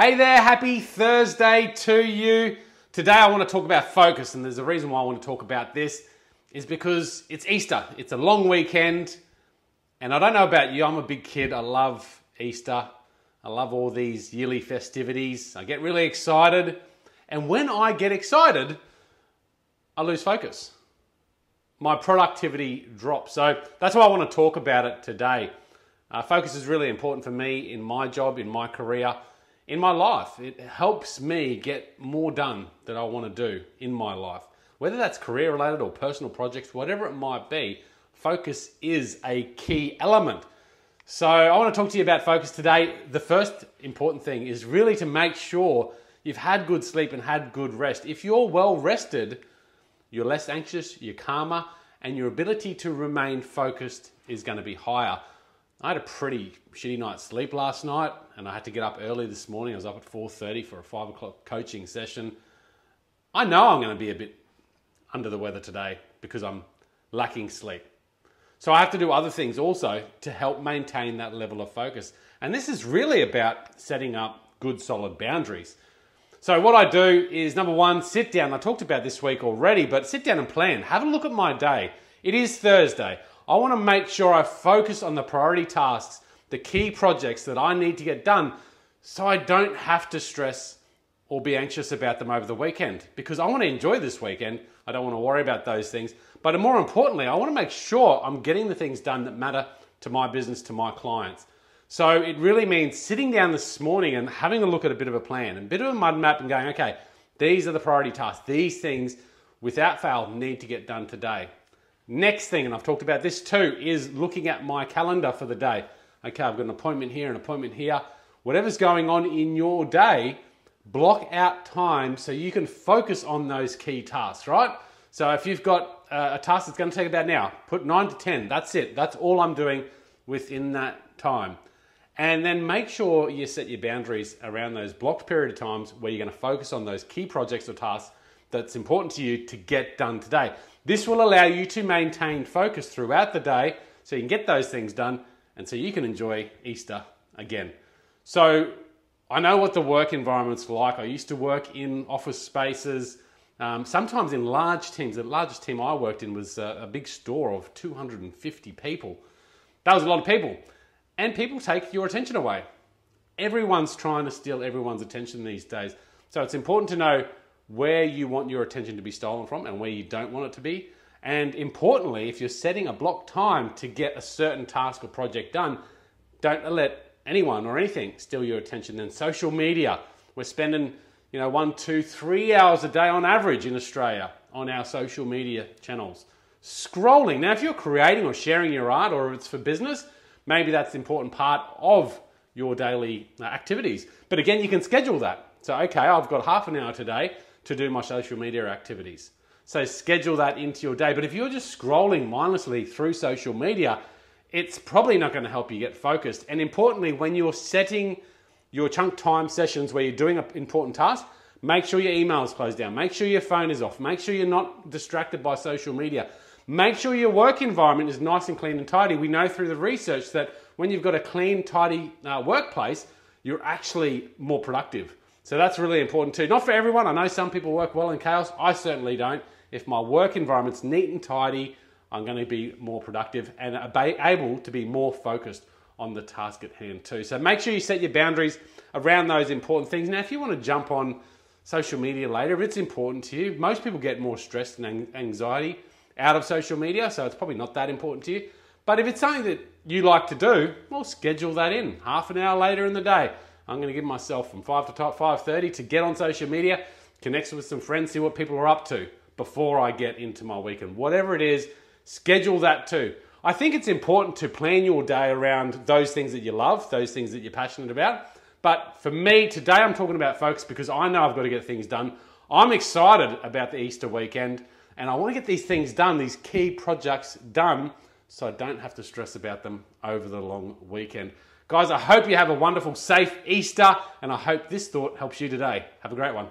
Hey there, happy Thursday to you. Today I want to talk about focus, and there's a reason why I want to talk about this is because it's Easter. It's a long weekend, and I don't know about you, I'm a big kid. I love Easter. I love all these yearly festivities. I get really excited, and when I get excited, I lose focus. My productivity drops. So that's why I want to talk about it today. Focus is really important for me in my job, in my career, in my life. It helps me get more done that I want to do in my life. Whether that's career related or personal projects, whatever it might be, focus is a key element. So I want to talk to you about focus today. The first important thing is really to make sure you've had good sleep and had good rest. If you're well rested, you're less anxious, you're calmer, and your ability to remain focused is going to be higher. I had a pretty shitty night's sleep last night, and I had to get up early this morning. I was up at 4:30 for a 5 o'clock coaching session. I know I'm going to be a bit under the weather today because I'm lacking sleep. So I have to do other things also to help maintain that level of focus. And this is really about setting up good, solid boundaries. So what I do is, number one, sit down. I talked about this week already, but sit down and plan. Have a look at my day. It is Thursday. I want to make sure I focus on the priority tasks, the key projects that I need to get done, so I don't have to stress or be anxious about them over the weekend, because I want to enjoy this weekend. I don't want to worry about those things. But more importantly, I want to make sure I'm getting the things done that matter to my business, to my clients. So it really means sitting down this morning and having a look at a bit of a plan, a bit of a mud map, and going, okay, these are the priority tasks. These things, without fail, need to get done today. Next thing, and I've talked about this too, is looking at my calendar for the day. Okay, I've got an appointment here, an appointment here. Whatever's going on in your day, block out time so you can focus on those key tasks, right? So if you've got a task that's going to take about an hour, put 9 to 10. That's it. That's all I'm doing within that time. And then make sure you set your boundaries around those blocked period of times where you're going to focus on those key projects or tasks that's important to you to get done today. This will allow you to maintain focus throughout the day so you can get those things done and so you can enjoy Easter again. So I know what the work environment's like. I used to work in office spaces, sometimes in large teams. The largest team I worked in was a big store of 250 people. That was a lot of people. And people take your attention away. Everyone's trying to steal everyone's attention these days. So it's important to know where you want your attention to be stolen from and where you don't want it to be. And importantly, if you're setting a blocked time to get a certain task or project done, don't let anyone or anything steal your attention. Then social media, we're spending 1, 2, 3 hours a day on average in Australia on our social media channels. Scrolling. Now, if you're creating or sharing your art, or if it's for business, maybe that's an important part of your daily activities. But again, you can schedule that. So, okay, I've got half an hour today to do my social media activities. So schedule that into your day. But if you're just scrolling mindlessly through social media, it's probably not going to help you get focused. And importantly, when you're setting your chunk time sessions where you're doing an important task, make sure your email is closed down. Make sure your phone is off. Make sure you're not distracted by social media. Make sure your work environment is nice and clean and tidy. We know through the research that when you've got a clean, tidy workplace, you're actually more productive. So that's really important too. Not for everyone. I know some people work well in chaos. I certainly don't. If my work environment's neat and tidy, I'm going to be more productive and able to be more focused on the task at hand too. So make sure you set your boundaries around those important things. Now, if you want to jump on social media later, if it's important to you, most people get more stress and anxiety out of social media, so it's probably not that important to you. But if it's something that you like to do, well, schedule that in. Half an hour later in the day, I'm going to give myself from 5 to 5:30 to get on social media, connect with some friends, see what people are up to before I get into my weekend. Whatever it is, schedule that too. I think it's important to plan your day around those things that you love, those things that you're passionate about. But for me, today I'm talking about focus because I know I've got to get things done. I'm excited about the Easter weekend and I want to get these things done, these key projects done, so I don't have to stress about them over the long weekend. Guys, I hope you have a wonderful, safe Easter, and I hope this thought helps you today. Have a great one.